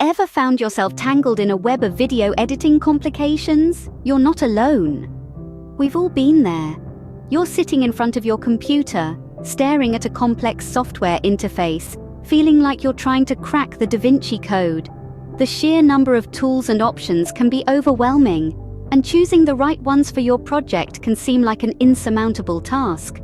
Ever found yourself tangled in a web of video editing complications? You're not alone. We've all been there. You're sitting in front of your computer, staring at a complex software interface, feeling like you're trying to crack the DaVinci Code. The sheer number of tools and options can be overwhelming, and choosing the right ones for your project can seem like an insurmountable task.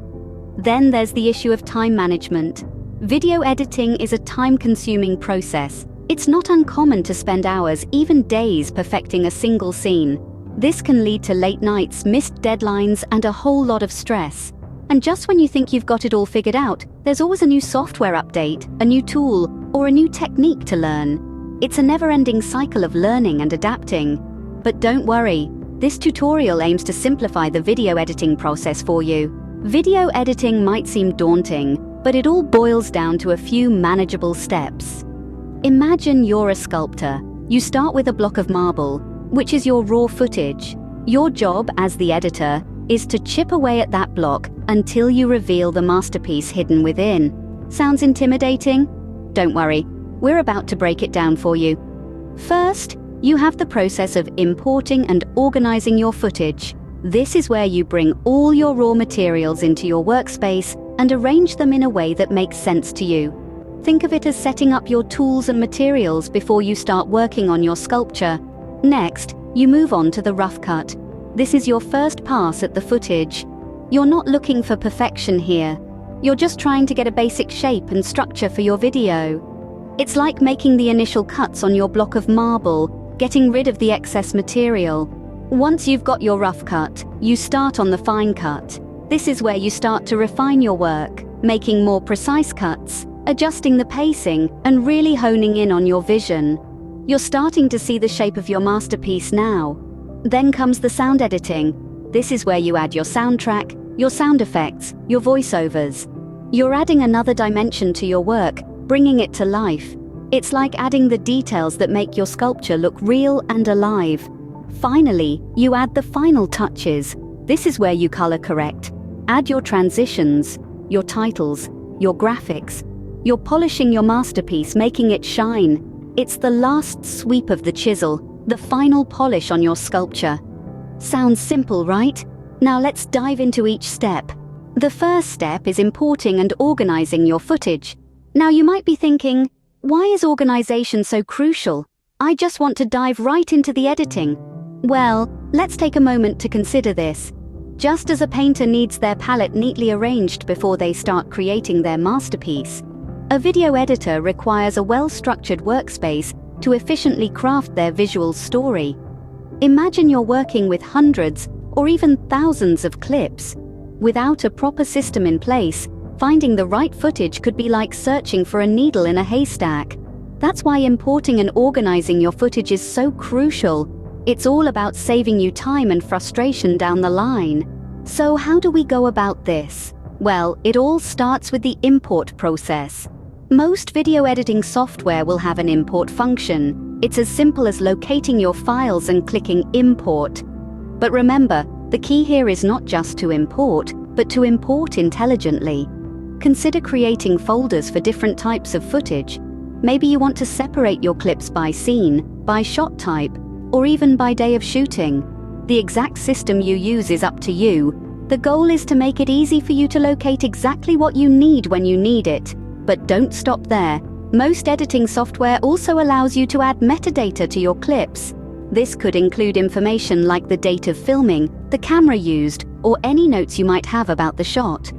Then there's the issue of time management. Video editing is a time-consuming process. It's not uncommon to spend hours, even days, perfecting a single scene. This can lead to late nights, missed deadlines, and a whole lot of stress. And just when you think you've got it all figured out, there's always a new software update, a new tool, or a new technique to learn. It's a never-ending cycle of learning and adapting. But don't worry, this tutorial aims to simplify the video editing process for you. Video editing might seem daunting, but it all boils down to a few manageable steps. Imagine you're a sculptor. You start with a block of marble, which is your raw footage. Your job as the editor is to chip away at that block until you reveal the masterpiece hidden within. Sounds intimidating? Don't worry, we're about to break it down for you. First, you have the process of importing and organizing your footage. This is where you bring all your raw materials into your workspace and arrange them in a way that makes sense to you. Think of it as setting up your tools and materials before you start working on your sculpture. Next, you move on to the rough cut. This is your first pass at the footage. You're not looking for perfection here. You're just trying to get a basic shape and structure for your video. It's like making the initial cuts on your block of marble, getting rid of the excess material. Once you've got your rough cut, you start on the fine cut. This is where you start to refine your work, making more precise cuts, adjusting the pacing, and really honing in on your vision. You're starting to see the shape of your masterpiece now. Then comes the sound editing. This is where you add your soundtrack, your sound effects, your voiceovers. You're adding another dimension to your work, bringing it to life. It's like adding the details that make your sculpture look real and alive. Finally, you add the final touches. This is where you color correct. Add your transitions, your titles, your graphics. You're polishing your masterpiece, making it shine. It's the last sweep of the chisel, the final polish on your sculpture. Sounds simple, right? Now let's dive into each step. The first step is importing and organizing your footage. Now you might be thinking, why is organization so crucial? I just want to dive right into the editing. Well, let's take a moment to consider this. Just as a painter needs their palette neatly arranged before they start creating their masterpiece, a video editor requires a well-structured workspace to efficiently craft their visual story. Imagine you're working with hundreds or even thousands of clips. Without a proper system in place, finding the right footage could be like searching for a needle in a haystack. That's why importing and organizing your footage is so crucial. It's all about saving you time and frustration down the line. So how do we go about this? Well, it all starts with the import process. Most video editing software will have an import function. It's as simple as locating your files and clicking import. But remember, the key here is not just to import, but to import intelligently. Consider creating folders for different types of footage. Maybe you want to separate your clips by scene, by shot type, or even by day of shooting. The exact system you use is up to you. The goal is to make it easy for you to locate exactly what you need when you need it. But don't stop there. Most editing software also allows you to add metadata to your clips. This could include information like the date of filming, the camera used, or any notes you might have about the shot.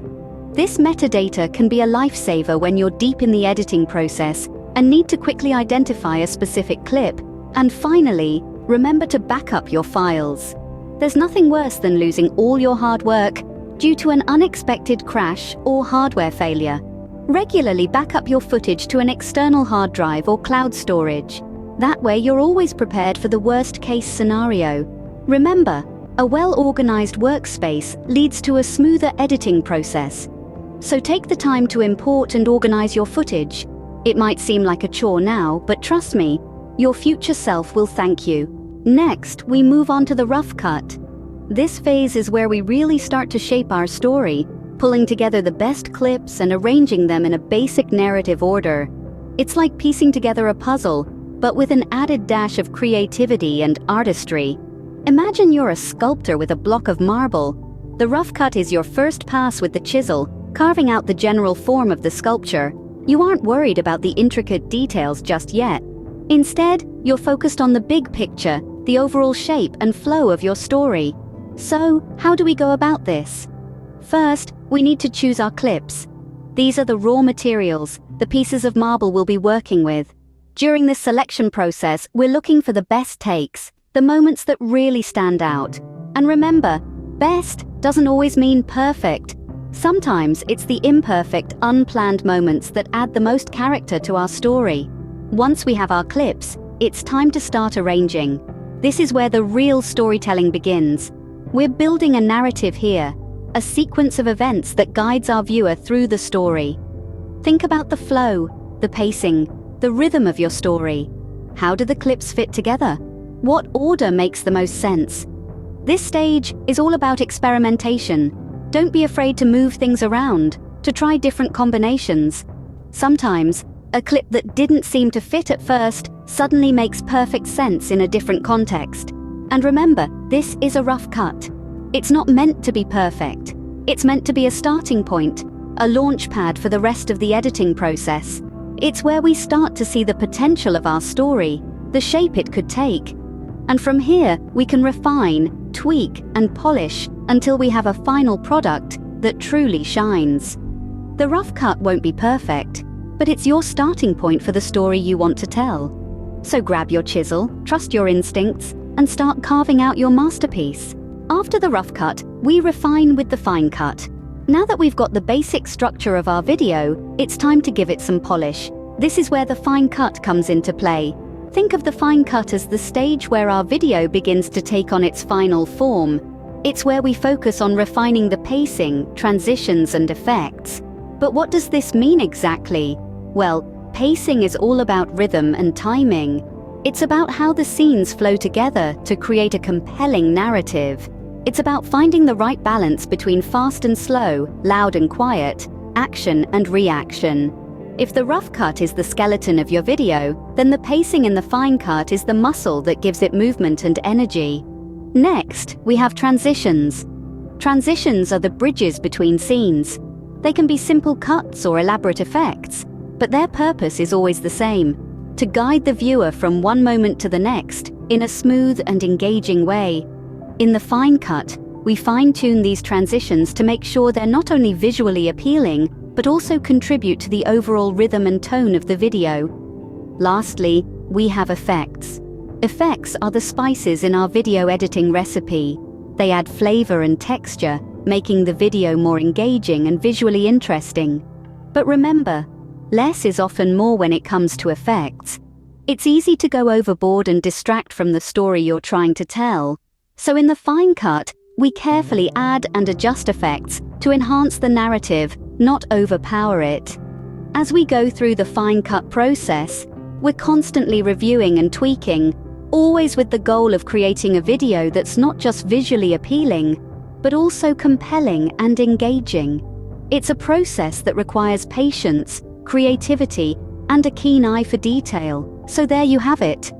This metadata can be a lifesaver when you're deep in the editing process and need to quickly identify a specific clip. And finally, remember to back up your files. There's nothing worse than losing all your hard work due to an unexpected crash or hardware failure. Regularly back up your footage to an external hard drive or cloud storage. That way you're always prepared for the worst-case scenario. Remember, a well-organized workspace leads to a smoother editing process. So take the time to import and organize your footage. It might seem like a chore now, but trust me, your future self will thank you. Next, we move on to the rough cut. This phase is where we really start to shape our story, pulling together the best clips and arranging them in a basic narrative order. It's like piecing together a puzzle. but with an added dash of creativity and artistry. Imagine you're a sculptor with a block of marble. The rough cut is your first pass with the chisel, carving out the general form of the sculpture. You aren't worried about the intricate details just yet. Instead, you're focused on the big picture, the overall shape and flow of your story. So, how do we go about this? First, we need to choose our clips. These are the raw materials, the pieces of marble we'll be working with. During this selection process, we're looking for the best takes, the moments that really stand out. And remember, best doesn't always mean perfect. Sometimes it's the imperfect, unplanned moments that add the most character to our story. Once we have our clips, it's time to start arranging. This is where the real storytelling begins. We're building a narrative here, a sequence of events that guides our viewer through the story. Think about the flow, the pacing, the rhythm of your story. How do the clips fit together? What order makes the most sense? This stage is all about experimentation. Don't be afraid to move things around, to try different combinations. Sometimes, a clip that didn't seem to fit at first suddenly makes perfect sense in a different context. And remember, this is a rough cut. It's not meant to be perfect. It's meant to be a starting point, a launch pad for the rest of the editing process. It's where we start to see the potential of our story, the shape it could take. And from here, we can refine, tweak, and polish until we have a final product that truly shines. The rough cut won't be perfect, but it's your starting point for the story you want to tell. So grab your chisel, trust your instincts, and start carving out your masterpiece. After the rough cut, we refine with the fine cut. Now that we've got the basic structure of our video, it's time to give it some polish. This is where the fine cut comes into play. Think of the fine cut as the stage where our video begins to take on its final form. It's where we focus on refining the pacing, transitions, and effects. But what does this mean exactly? Well, pacing is all about rhythm and timing. It's about how the scenes flow together to create a compelling narrative. It's about finding the right balance between fast and slow, loud and quiet, action and reaction. If the rough cut is the skeleton of your video, then the pacing in the fine cut is the muscle that gives it movement and energy. Next, we have transitions. Transitions are the bridges between scenes. They can be simple cuts or elaborate effects, but their purpose is always the same: to guide the viewer from one moment to the next in a smooth and engaging way. In the fine cut, we fine-tune these transitions to make sure they're not only visually appealing, but also contribute to the overall rhythm and tone of the video. Lastly, we have effects. Effects are the spices in our video editing recipe. They add flavor and texture, making the video more engaging and visually interesting. But remember, less is often more when it comes to effects. It's easy to go overboard and distract from the story you're trying to tell. So in the fine cut, we carefully add and adjust effects to enhance the narrative, not overpower it. As we go through the fine cut process, we're constantly reviewing and tweaking, always with the goal of creating a video that's not just visually appealing, but also compelling and engaging. It's a process that requires patience, creativity, and a keen eye for detail. So there you have it,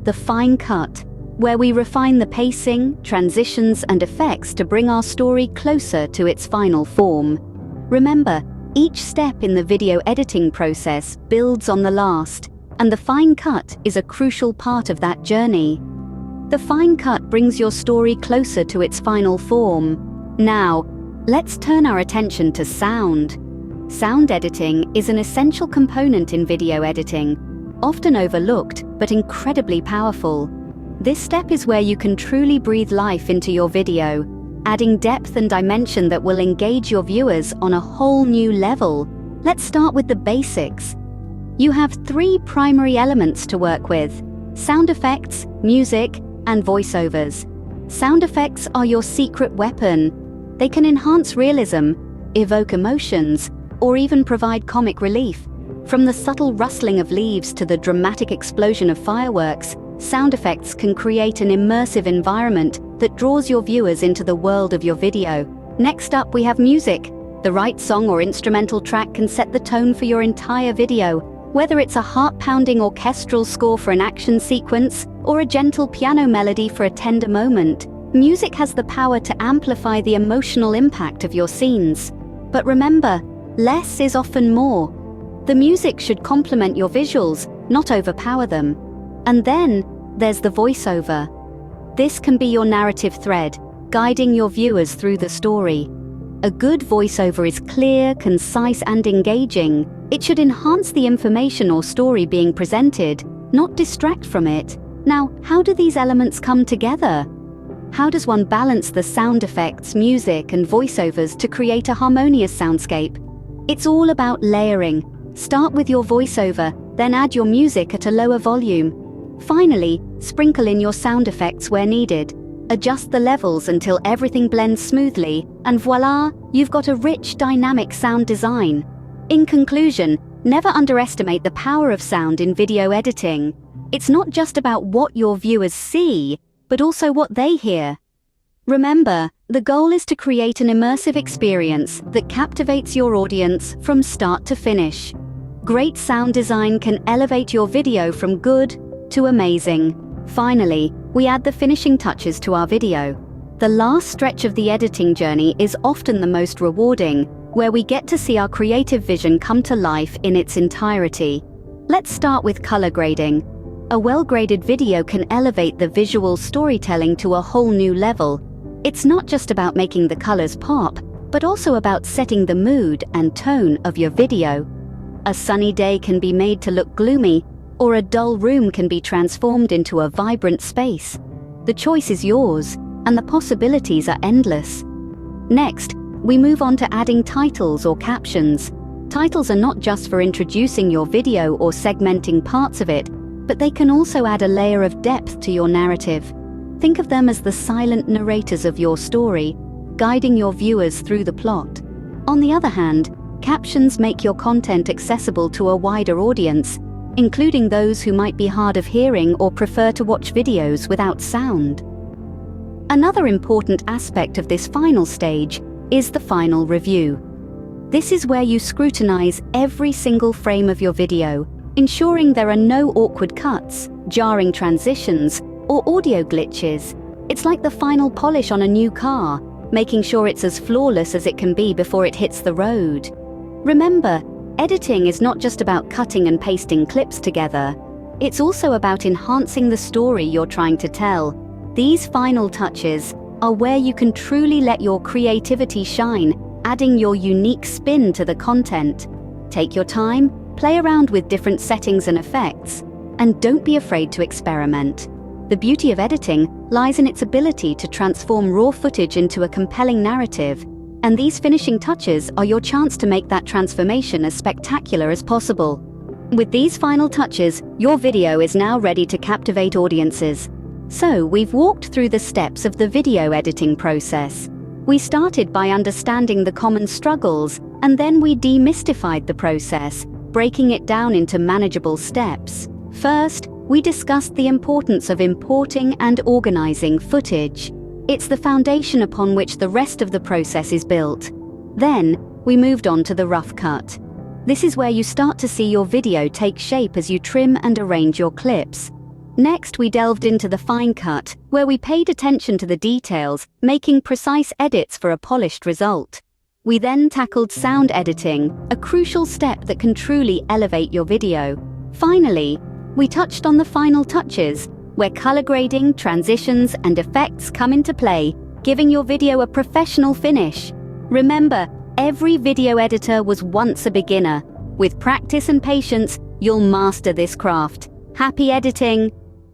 the fine cut, where we refine the pacing, transitions, and effects to bring our story closer to its final form. Remember, each step in the video editing process builds on the last, and the fine cut is a crucial part of that journey. The fine cut brings your story closer to its final form. Now, let's turn our attention to sound. Sound editing is an essential component in video editing, often overlooked but incredibly powerful. This step is where you can truly breathe life into your video, adding depth and dimension that will engage your viewers on a whole new level. Let's start with the basics. You have 3 primary elements to work with: sound effects, music, and voiceovers. Sound effects are your secret weapon. They can enhance realism, evoke emotions, or even provide comic relief. From the subtle rustling of leaves to the dramatic explosion of fireworks, sound effects can create an immersive environment that draws your viewers into the world of your video. Next up, we have music. The right song or instrumental track can set the tone for your entire video. Whether it's a heart-pounding orchestral score for an action sequence or a gentle piano melody for a tender moment, music has the power to amplify the emotional impact of your scenes. But remember, less is often more. The music should complement your visuals, not overpower them. And then, there's the voiceover. This can be your narrative thread, guiding your viewers through the story. A good voiceover is clear, concise, and engaging. It should enhance the information or story being presented, not distract from it. Now, how do these elements come together? How does one balance the sound effects, music, and voiceovers to create a harmonious soundscape? It's all about layering. Start with your voiceover, then add your music at a lower volume. Finally, sprinkle in your sound effects where needed. Adjust the levels until everything blends smoothly, and voila, you've got a rich, dynamic sound design. In conclusion, never underestimate the power of sound in video editing. It's not just about what your viewers see, but also what they hear. Remember, the goal is to create an immersive experience that captivates your audience from start to finish. Great sound design can elevate your video from good to amazing. Finally, we add the finishing touches to our video. The last stretch of the editing journey is often the most rewarding, where we get to see our creative vision come to life in its entirety. Let's start with color grading. A well-graded video can elevate the visual storytelling to a whole new level. It's not just about making the colors pop, but also about setting the mood and tone of your video. A sunny day can be made to look gloomy, or a dull room can be transformed into a vibrant space. The choice is yours, and the possibilities are endless. Next, we move on to adding titles or captions. Titles are not just for introducing your video or segmenting parts of it, but they can also add a layer of depth to your narrative. Think of them as the silent narrators of your story, guiding your viewers through the plot. On the other hand, captions make your content accessible to a wider audience, including those who might be hard of hearing or prefer to watch videos without sound. Another important aspect of this final stage is the final review. This is where you scrutinize every single frame of your video, ensuring there are no awkward cuts, jarring transitions, or audio glitches. It's like the final polish on a new car, making sure it's as flawless as it can be before it hits the road. Remember, editing is not just about cutting and pasting clips together. It's also about enhancing the story you're trying to tell. These final touches are where you can truly let your creativity shine, adding your unique spin to the content. Take your time, play around with different settings and effects, and don't be afraid to experiment. The beauty of editing lies in its ability to transform raw footage into a compelling narrative, and these finishing touches are your chance to make that transformation as spectacular as possible. With these final touches, your video is now ready to captivate audiences. So, we've walked through the steps of the video editing process. We started by understanding the common struggles, and then we demystified the process, breaking it down into manageable steps. First, we discussed the importance of importing and organizing footage. It's the foundation upon which the rest of the process is built. Then, we moved on to the rough cut. This is where you start to see your video take shape as you trim and arrange your clips. Next, we delved into the fine cut, where we paid attention to the details, making precise edits for a polished result. We then tackled sound editing, a crucial step that can truly elevate your video. Finally, we touched on the final touches, where color grading, transitions, and effects come into play, giving your video a professional finish. Remember, every video editor was once a beginner. With practice and patience, you'll master this craft. Happy editing!